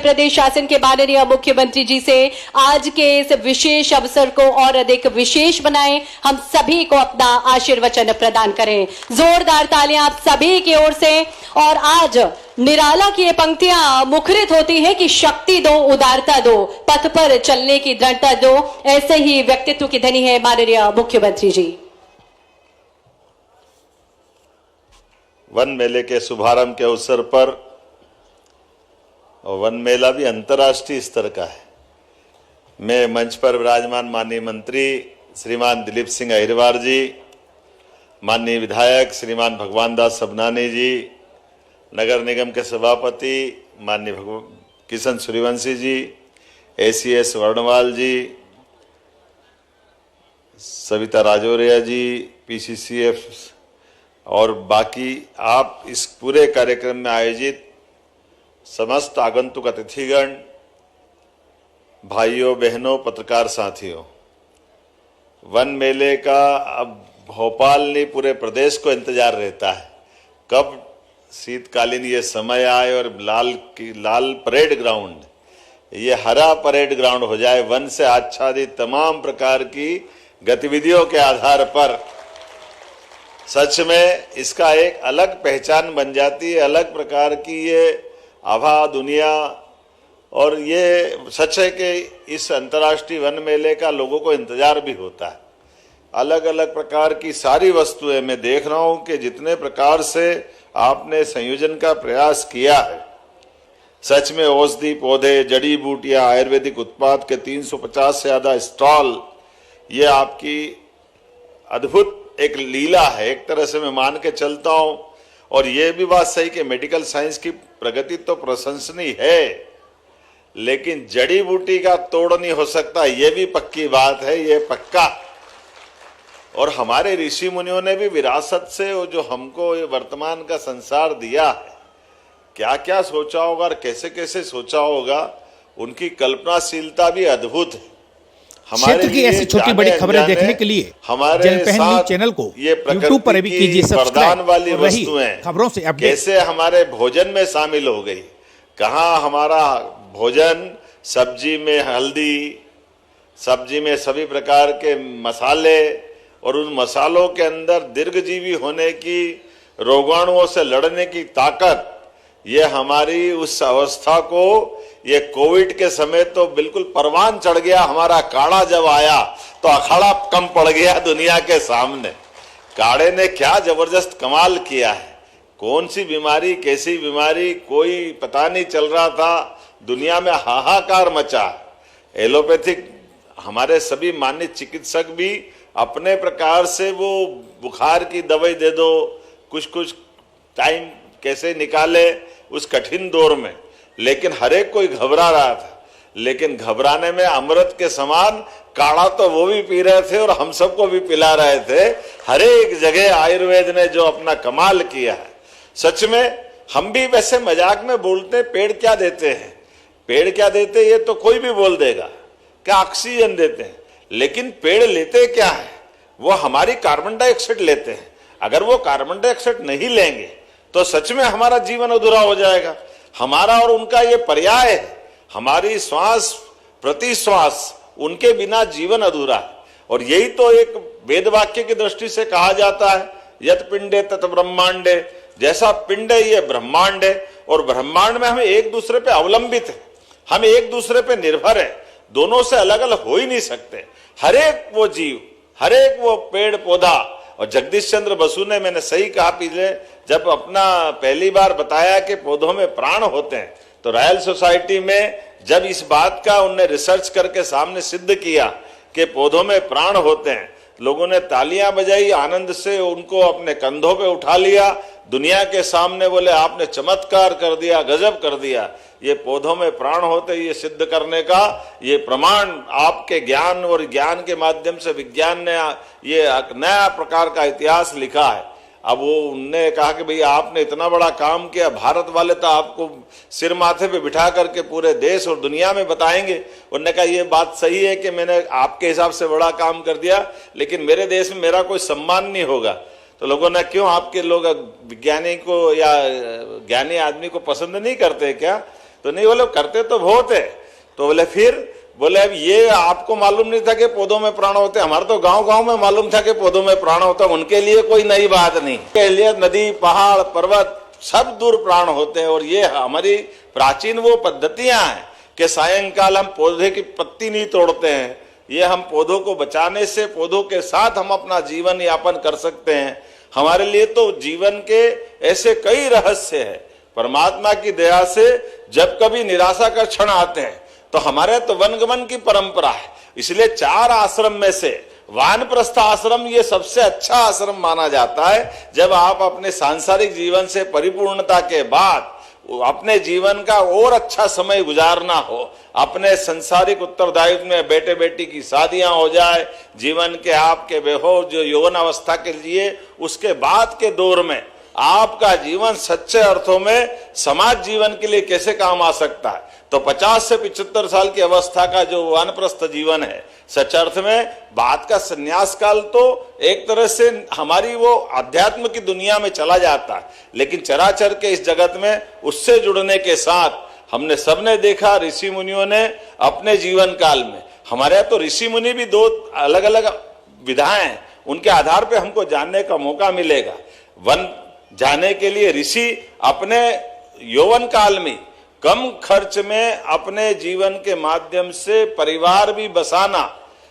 प्रदेश शासन के माननीय मुख्यमंत्री जी से आज के इस विशेष अवसर को और अधिक विशेष बनाएं, हम सभी को अपना आशीर्वचन प्रदान करें। जोरदार तालियां आप सभी की ओर से। और आज निराला की ये पंक्तियां मुखरित होती हैं कि शक्ति दो, उदारता दो, पथ पर चलने की दृढ़ता दो। ऐसे ही व्यक्तित्व की धनी है माननीय मुख्यमंत्री जी। वन मेले के शुभारंभ के अवसर पर, और वन मेला भी अंतर्राष्ट्रीय स्तर का है, मैं मंच पर विराजमान माननीय मंत्री श्रीमान दिलीप सिंह अहिरवार जी, माननीय विधायक श्रीमान भगवान दास सबनानी जी, नगर निगम के सभापति माननीय किशन सूर्यवंशी जी, ACS वर्णवाल जी, सविता राजौरिया जी, PCCF और बाकी आप इस पूरे कार्यक्रम में आयोजित समस्त आगंतुक अतिथिगण, भाइयों बहनों, पत्रकार साथियों, वन मेले का अब भोपाल नहीं पूरे प्रदेश को इंतजार रहता है कब शीतकालीन ये समय आए और लाल परेड ग्राउंड, ये हरा परेड ग्राउंड हो जाए। वन से आच्छादित तमाम प्रकार की गतिविधियों के आधार पर सच में इसका एक अलग पहचान बन जाती है, अलग प्रकार की ये आभा दुनिया। और ये सच है कि इस अंतर्राष्ट्रीय वन मेले का लोगों को इंतजार भी होता है। अलग अलग प्रकार की सारी वस्तुएं मैं देख रहा हूं कि जितने प्रकार से आपने संयोजन का प्रयास किया है, सच में औषधि पौधे, जड़ी बूटियां, आयुर्वेदिक उत्पाद के 350 से ज्यादा स्टॉल, ये आपकी अद्भुत एक लीला है, एक तरह से मैं मान के चलता हूं। और ये भी बात सही कि मेडिकल साइंस की प्रगति तो प्रशंसनीय है, लेकिन जड़ी बूटी का तोड़ नहीं हो सकता, ये भी पक्की बात है, ये पक्का। और हमारे ऋषि मुनियों ने भी विरासत से वो जो हमको ये वर्तमान का संसार दिया है, क्या क्या सोचा होगा और कैसे कैसे सोचा होगा, उनकी कल्पनाशीलता भी अद्भुत है। क्षेत्र की ऐसी छोटी बड़ी खबरें देखने के लिए हमारे न्यूज चैनल को YouTube पर भी कीजिए सब्सक्राइब। वाली वस्तुएं खबरों से अपडेट कैसे हमारे भोजन में शामिल हो गई, कहाँ हमारा भोजन, सब्जी में हल्दी, सब्जी में सभी प्रकार के मसाले, और उन मसालों के अंदर दीर्घजीवी होने की, रोगाणुओं से लड़ने की ताकत, ये हमारी उस अवस्था को, ये कोविड के समय तो बिल्कुल परवान चढ़ गया। हमारा काढ़ा जब आया तो अखाड़ा कम पड़ गया दुनिया के सामने। काढ़े ने क्या जबरदस्त कमाल किया है, कौन सी बीमारी, कैसी बीमारी, कोई पता नहीं चल रहा था, दुनिया में हाहाकार मचा। एलोपैथिक हमारे सभी मान्य चिकित्सक भी अपने प्रकार से वो बुखार की दवाई दे दो, कुछ कुछ टाइम कैसे निकाले उस कठिन दौर में, लेकिन हर एक कोई घबरा रहा था। लेकिन घबराने में अमृत के समान काढ़ा तो वो भी पी रहे थे और हम सबको भी पिला रहे थे। हर एक जगह आयुर्वेद ने जो अपना कमाल किया है, सच में हम भी वैसे मजाक में बोलते हैं पेड़ क्या देते हैं, पेड़ क्या देते हैं, ये तो कोई भी बोल देगा क्या ऑक्सीजन देते हैं, लेकिन पेड़ लेते क्या है, वो हमारी कार्बन डाइऑक्साइड लेते हैं। अगर वो कार्बन डाइऑक्साइड नहीं लेंगे तो सच में हमारा जीवन अधूरा हो जाएगा। हमारा और उनका ये पर्याय है, हमारी श्वास प्रति श्वास, उनके बिना जीवन अधूरा है। और यही तो एक वेद वाक्य की दृष्टि से कहा जाता है, यत पिंडे तत ब्रह्मांडे, जैसा पिंड है ये ब्रह्मांड है। और ब्रह्मांड में हम एक दूसरे पे अवलंबित है, हम एक दूसरे पे निर्भर है, दोनों से अलग अलग हो ही नहीं सकते। हर एक वो जीव, हर एक वो पेड़ पौधा। और जगदीश चंद्र बसु ने, मैंने सही कहा पिछले, जब अपना पहली बार बताया कि पौधों में प्राण होते हैं, तो रॉयल सोसाइटी में जब इस बात का उनने रिसर्च करके सामने सिद्ध किया कि पौधों में प्राण होते हैं, लोगों ने तालियां बजाई, आनंद से उनको अपने कंधों पे उठा लिया, दुनिया के सामने बोले आपने चमत्कार कर दिया, गजब कर दिया। ये पौधों में प्राण होते, ये सिद्ध करने का ये प्रमाण आपके ज्ञान और ज्ञान के माध्यम से विज्ञान ने ये नया प्रकार का इतिहास लिखा है। अब वो उनने कहा कि भैया आपने इतना बड़ा काम किया, भारत वाले तो आपको सिर माथे पे बिठा करके पूरे देश और दुनिया में बताएंगे। उन्होंने कहा ये बात सही है कि मैंने आपके हिसाब से बड़ा काम कर दिया, लेकिन मेरे देश में मेरा कोई सम्मान नहीं होगा। तो लोगों ने, क्यों आपके लोग विज्ञानी को या ज्ञानी आदमी को पसंद नहीं करते क्या? तो नहीं, बोले करते तो बहुत है। तो बोले फिर, बोले अब ये आपको मालूम नहीं था कि पौधों में प्राण होते, हमारे तो गांव गांव में मालूम था कि पौधों में प्राण होता, उनके लिए कोई नई बात नहीं। के लिए नदी, पहाड़, पर्वत सब दूर प्राण होते हैं। और ये हमारी प्राचीन वो पद्धतियां हैं कि सायंकाल हम पौधे की पत्ती नहीं तोड़ते हैं। ये हम पौधों को बचाने से, पौधों के साथ हम अपना जीवन यापन कर सकते हैं। हमारे लिए तो जीवन के ऐसे कई रहस्य हैं। परमात्मा की दया से जब कभी निराशा का क्षण आते हैं तो हमारे तो वनगमन की परंपरा है, इसलिए 4 आश्रम में से वानप्रस्थ आश्रम ये सबसे अच्छा आश्रम माना जाता है। जब आप अपने सांसारिक जीवन से परिपूर्णता के बाद अपने जीवन का और अच्छा समय गुजारना हो, अपने संसारिक उत्तरदायित्व में बेटे बेटी की शादियां हो जाए, जीवन के आपके बेहो जो यौवन अवस्था के लिए, उसके बाद के दौर में आपका जीवन सच्चे अर्थों में समाज जीवन के लिए कैसे काम आ सकता है। तो 50 से 75 साल की अवस्था का जो वानप्रस्थ जीवन है, सच अर्थ में बात का संन्यास काल तो एक तरह से हमारी वो अध्यात्म की दुनिया में चला जाता है, लेकिन चराचर के इस जगत में उससे जुड़ने के साथ हमने सबने देखा, ऋषि मुनियों ने अपने जीवन काल में, हमारे यहाँ तो ऋषि मुनि भी 2 अलग अलग विधाएं हैं, उनके आधार पर हमको जानने का मौका मिलेगा। वन जाने के लिए ऋषि अपने यौवन काल में कम खर्च में अपने जीवन के माध्यम से परिवार भी बसाना,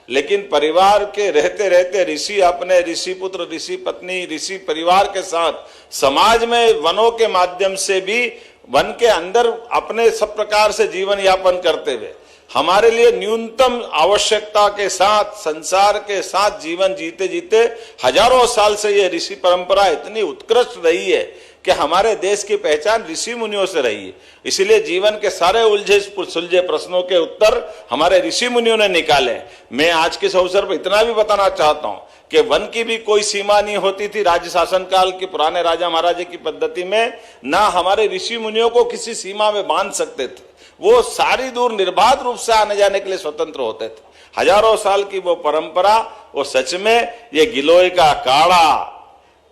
लेकिन परिवार के रहते रहते ऋषि अपने ऋषि पुत्र, ऋषि पत्नी, ऋषि परिवार के साथ समाज में वनों के माध्यम से भी वन के अंदर अपने सब प्रकार से जीवन यापन करते हुए हमारे लिए न्यूनतम आवश्यकता के साथ, संसार के साथ जीवन जीते जीते हजारों साल से ये ऋषि परंपरा इतनी उत्कृष्ट रही है कि हमारे देश की पहचान ऋषि मुनियों से रही है। इसलिए जीवन के सारे उलझे सुलझे प्रश्नों के उत्तर हमारे ऋषि मुनियों ने निकाले। मैं आज के इस अवसर पर इतना भी बताना चाहता हूं कि वन की भी कोई सीमा नहीं होती थी। राज्य शासन काल के पुराने राजा महाराजे की पद्धति में ना हमारे ऋषि मुनियों को किसी सीमा में बांध सकते थे, वो सारी दूर निर्बाध रूप से आने जाने के लिए स्वतंत्र होते थे। हजारों साल की वो परंपरा, वो सच में ये गिलोय का काढ़ा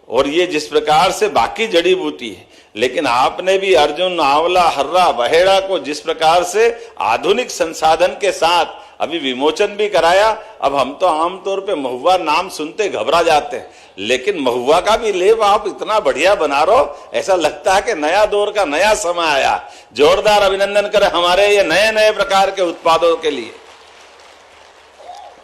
और ये जिस प्रकार से बाकी जड़ी बूटी है, लेकिन आपने भी अर्जुन, आंवला, हर्रा, बहेड़ा को जिस प्रकार से आधुनिक संसाधन के साथ अभी विमोचन भी कराया। अब हम तो आमतौर पे महुआ नाम सुनते घबरा जाते हैं, लेकिन महुआ का भी लेप आप इतना बढ़िया बना रहो, ऐसा लगता है कि नया दौर का नया समय आया। जोरदार अभिनंदन करें हमारे ये नए नए प्रकार के उत्पादों के लिए।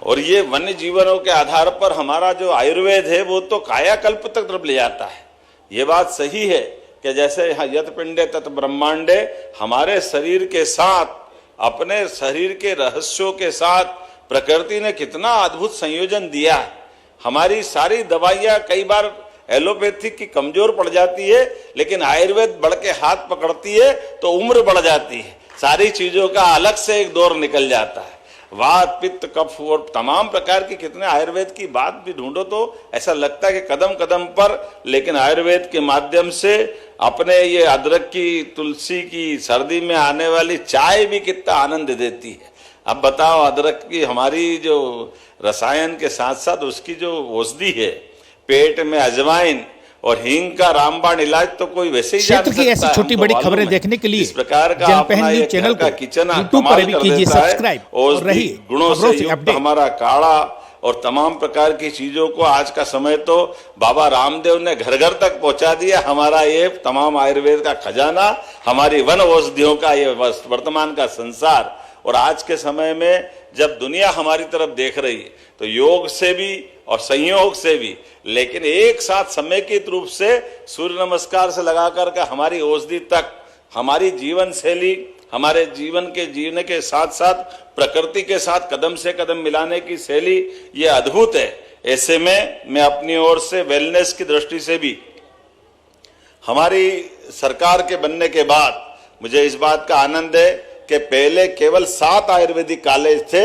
और ये वन्य जीवनों के आधार पर हमारा जो आयुर्वेद है वो तो कायाकल्प तक तरफ ले जाता है। ये बात सही है कि जैसे यत पिंडे तत ब्रह्मांडे, हमारे शरीर के साथ, अपने शरीर के रहस्यों के साथ प्रकृति ने कितना अद्भुत संयोजन दिया है। हमारी सारी दवाइयां कई बार एलोपैथिक की कमजोर पड़ जाती है, लेकिन आयुर्वेद बढ़ के हाथ पकड़ती है तो उम्र बढ़ जाती है। सारी चीजों का अलग से एक दौर निकल जाता है। वात, पित्त, कफ और तमाम प्रकार की कितने आयुर्वेद की बात भी ढूंढो तो ऐसा लगता है कि कदम कदम पर, लेकिन आयुर्वेद के माध्यम से अपने ये अदरक की, तुलसी की, सर्दी में आने वाली चाय भी कितना आनंद देती है। अब बताओ, अदरक की हमारी जो रसायन के साथ साथ उसकी जो औषधि है, पेट में अजवाइन और हींग का रामबाण इलाज तो कोई वैसे ही क्षेत्र की ऐसी छोटी बड़ी खबरें देखने के लिए इस प्रकार का जनपहल न्यूज चैनल को यूट्यूब पर भी कीजिए सब्सक्राइब और रहिए गुणों से युक्त हमारा काढ़ा और तमाम प्रकार की चीजों को आज का समय तो बाबा रामदेव ने घर घर तक पहुंचा दिया। हमारा ये तमाम आयुर्वेद का खजाना, हमारी वन औषधियों का ये वर्तमान का संसार। और आज के समय में जब दुनिया हमारी तरफ देख रही है तो योग से भी और संयोग से भी, लेकिन एक साथ समेकित रूप से सूर्य नमस्कार से लगाकर के हमारी औषधि तक, हमारी जीवन शैली, हमारे जीवन के जीने के साथ साथ प्रकृति के साथ कदम से कदम मिलाने की शैली ये अद्भुत है। ऐसे में मैं अपनी ओर से वेलनेस की दृष्टि से भी हमारी सरकार के बनने के बाद मुझे इस बात का आनंद है कि पहले केवल 7 आयुर्वेदिक कॉलेज थे,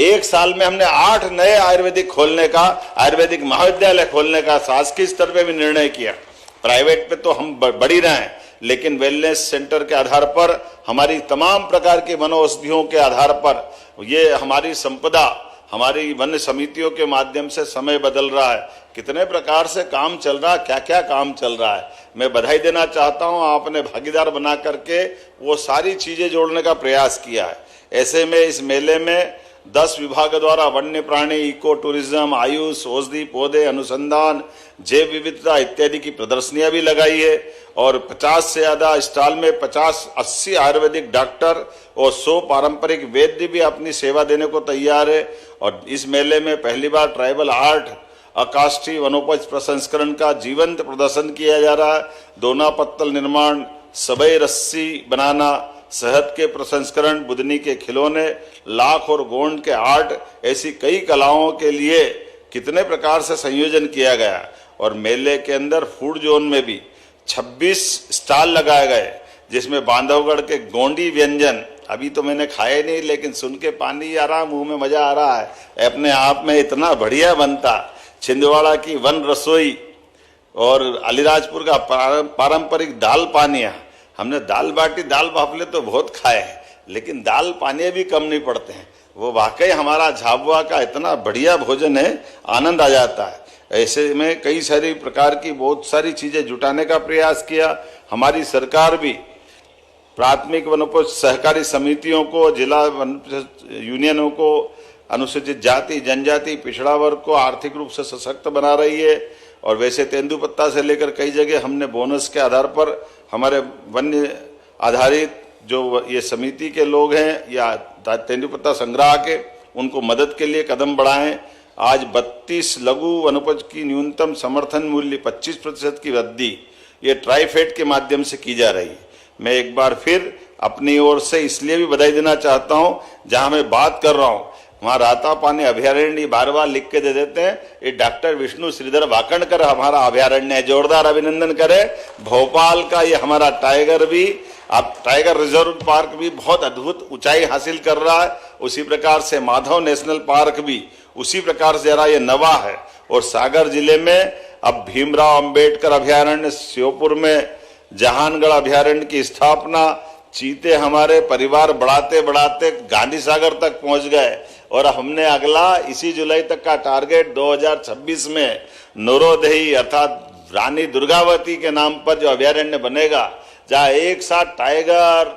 एक साल में हमने 8 नए आयुर्वेदिक खोलने का, आयुर्वेदिक महाविद्यालय खोलने का शासकीय स्तर पे भी निर्णय किया। प्राइवेट पे तो हम बढ़ ही रहे हैं, लेकिन वेलनेस सेंटर के आधार पर, हमारी तमाम प्रकार की मनोऔषधियों के आधार पर, ये हमारी संपदा, हमारी वन्य समितियों के माध्यम से समय बदल रहा है, कितने प्रकार से काम चल रहा है, क्या क्या काम चल रहा है। मैं बधाई देना चाहता हूं, आपने भागीदार बना करके वो सारी चीजें जोड़ने का प्रयास किया है। ऐसे में इस मेले में 10 विभाग द्वारा वन्य प्राणी, इको टूरिज्म, आयुष, औषधि, पौधे, अनुसंधान, जैव विविधता इत्यादि की प्रदर्शनियां भी लगाई है और 50 से ज्यादा स्टॉल में 50-80 आयुर्वेदिक डॉक्टर और 100 पारंपरिक वैद्य भी अपनी सेवा देने को तैयार है। और इस मेले में पहली बार ट्राइबल आर्ट, अकाष्ठी वनोपज प्रसंस्करण का जीवंत प्रदर्शन किया जा रहा है। दोना पत्तल निर्माण, सबई रस्सी बनाना, शहद के प्रसंस्करण, बुदनी के खिलौने, लाख और गोंड के आर्ट, ऐसी कई कलाओं के लिए कितने प्रकार से संयोजन किया गया। और मेले के अंदर फूड जोन में भी 26 स्टॉल लगाए गए, जिसमें बांधवगढ़ के गोंडी व्यंजन, अभी तो मैंने खाए नहीं लेकिन सुन के पानी आ रहा, मुंह में मजा आ रहा है, अपने आप में इतना बढ़िया बनता। छिंदवाड़ा की वन रसोई और अलीराजपुर का पारंपरिक दाल पानिया। हमने दाल बाटी, दाल बाफले तो बहुत खाए हैं, लेकिन दाल पानिया भी कम नहीं पड़ते हैं। वो वाकई हमारा झाबुआ का इतना बढ़िया भोजन है, आनंद आ जाता है। ऐसे में कई सारी प्रकार की बहुत सारी चीजें जुटाने का प्रयास किया। हमारी सरकार भी प्राथमिक वनोपज सहकारी समितियों को, जिला वन यूनियनों को, अनुसूचित जाति, जनजाति, पिछड़ा वर्ग को आर्थिक रूप से सशक्त बना रही है। और वैसे तेंदुपत्ता से लेकर कई जगह हमने बोनस के आधार पर हमारे वन्य आधारित जो ये समिति के लोग हैं या तेंदुपत्ता संग्रह के, उनको मदद के लिए कदम बढ़ाएं। आज 32 लघु वनोपज की न्यूनतम समर्थन मूल्य 25% की वृद्धि ये ट्राइफेड के माध्यम से की जा रही है। मैं एक बार फिर अपनी ओर से इसलिए भी बधाई देना चाहता हूं, जहां मैं बात कर रहा हूं वहां रातापानी अभयारण्य बार बार लिख के दे देते हैं। ये डॉक्टर विष्णु श्रीधर वाकणकर हमारा अभयारण्य है, जोरदार अभिनंदन करें। भोपाल का ये हमारा टाइगर भी, अब टाइगर रिजर्व पार्क भी बहुत अद्भुत ऊंचाई हासिल कर रहा है। उसी प्रकार से माधव नेशनल पार्क भी उसी प्रकार से जरा ये नवा है। और सागर जिले में अब भीमराव अंबेडकर अभयारण्य, श्योपुर में जहानगढ़ अभयारण्य की स्थापना, चीते हमारे परिवार बढ़ाते बढ़ाते गांधी सागर तक पहुंच गए। और हमने अगला इसी जुलाई तक का टारगेट 2026 में नोरोदही अर्थात रानी दुर्गावती के नाम पर जो अभयारण्य बनेगा, जहाँ एक साथ टाइगर,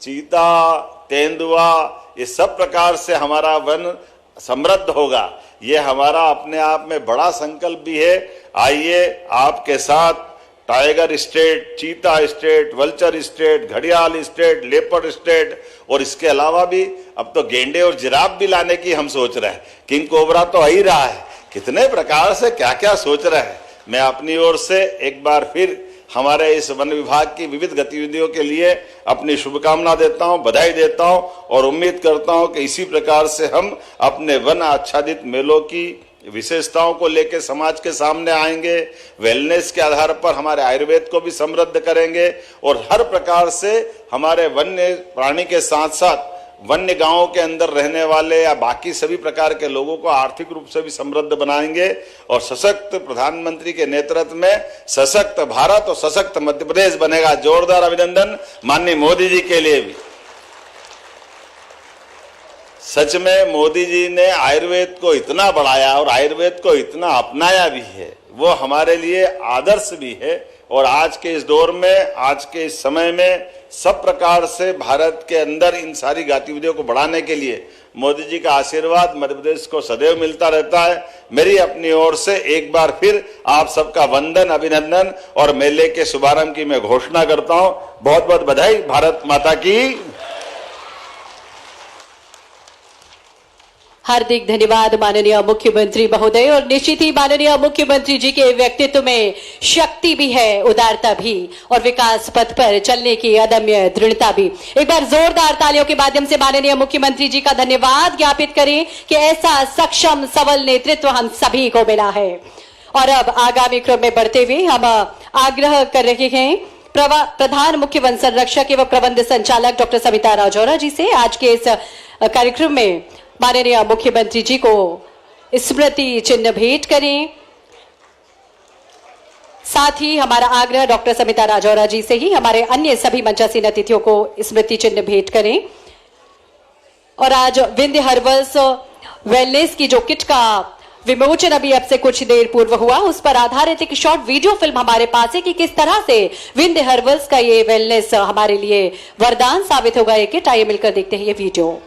चीता, तेंदुआ, ये सब प्रकार से हमारा वन समृद्ध होगा। ये हमारा अपने आप में बड़ा संकल्प भी है। आइए आपके साथ टाइगर स्टेट, चीता स्टेट, वल्चर स्टेट, घड़ियाल स्टेट, लेपर्ड स्टेट, और इसके अलावा भी अब तो गेंडे और जिराफ भी लाने की हम सोच रहे हैं। किंग कोबरा तो आ ही रहा है, कितने प्रकार से क्या क्या सोच रहे हैं। मैं अपनी ओर से एक बार फिर हमारे इस वन विभाग की विविध गतिविधियों के लिए अपनी शुभकामना देता हूं, बधाई देता हूं और उम्मीद करता हूं कि इसी प्रकार से हम अपने वन आच्छादित मेलों की विशेषताओं को लेकर समाज के सामने आएंगे। वेलनेस के आधार पर हमारे आयुर्वेद को भी समृद्ध करेंगे और हर प्रकार से हमारे वन्य प्राणी के साथ साथ वन्य गांवों के अंदर रहने वाले या बाकी सभी प्रकार के लोगों को आर्थिक रूप से भी समृद्ध बनाएंगे। और सशक्त प्रधानमंत्री के नेतृत्व में सशक्त भारत और सशक्त मध्य प्रदेश बनेगा। जोरदार अभिनंदन माननीय मोदी जी के लिए भी। सच में मोदी जी ने आयुर्वेद को इतना बढ़ाया और आयुर्वेद को इतना अपनाया भी है, वो हमारे लिए आदर्श भी है। और आज के इस दौर में, आज के इस समय में सब प्रकार से भारत के अंदर इन सारी गतिविधियों को बढ़ाने के लिए मोदी जी का आशीर्वाद मध्य प्रदेश को सदैव मिलता रहता है। मेरी अपनी ओर से एक बार फिर आप सबका वंदन, अभिनंदन और मेले के शुभारंभ की मैं घोषणा करता हूं। बहुत बहुत बधाई। भारत माता की। हार्दिक धन्यवाद माननीय मुख्यमंत्री महोदय। और निश्चित ही माननीय मुख्यमंत्री जी के व्यक्तित्व में शक्ति भी है, उदारता भी, और विकास पथ पर चलने की अदम्य दृढ़ता भी। एक बार जोरदार तालियों के माध्यम से माननीय मुख्यमंत्री जी का धन्यवाद ज्ञापित करें कि ऐसा सक्षम सबल नेतृत्व हम सभी को मिला है। और अब आगामी क्रम में बढ़ते हुए हम आग्रह कर रहे हैं प्रधान मुख्य वन संरक्षक एवं प्रबंध संचालक डॉक्टर सविता राजौरा जी से आज के इस कार्यक्रम में माननीय मुख्यमंत्री जी को स्मृति चिन्ह भेंट करें। साथ ही हमारा आग्रह डॉक्टर सविता राजौरा जी से ही हमारे अन्य सभी मंचासीन अतिथियों को स्मृति चिन्ह भेंट करें। और आज विंध्य हर्बल्स वेलनेस की जो किट का विमोचन अभी अब से कुछ देर पूर्व हुआ, उस पर आधारित एक शॉर्ट वीडियो फिल्म हमारे पास है कि किस तरह से विंध्य हर्बल्स का ये वेलनेस हमारे लिए वरदान साबित होगा। ये किट, आइए मिलकर देखते हैं ये वीडियो।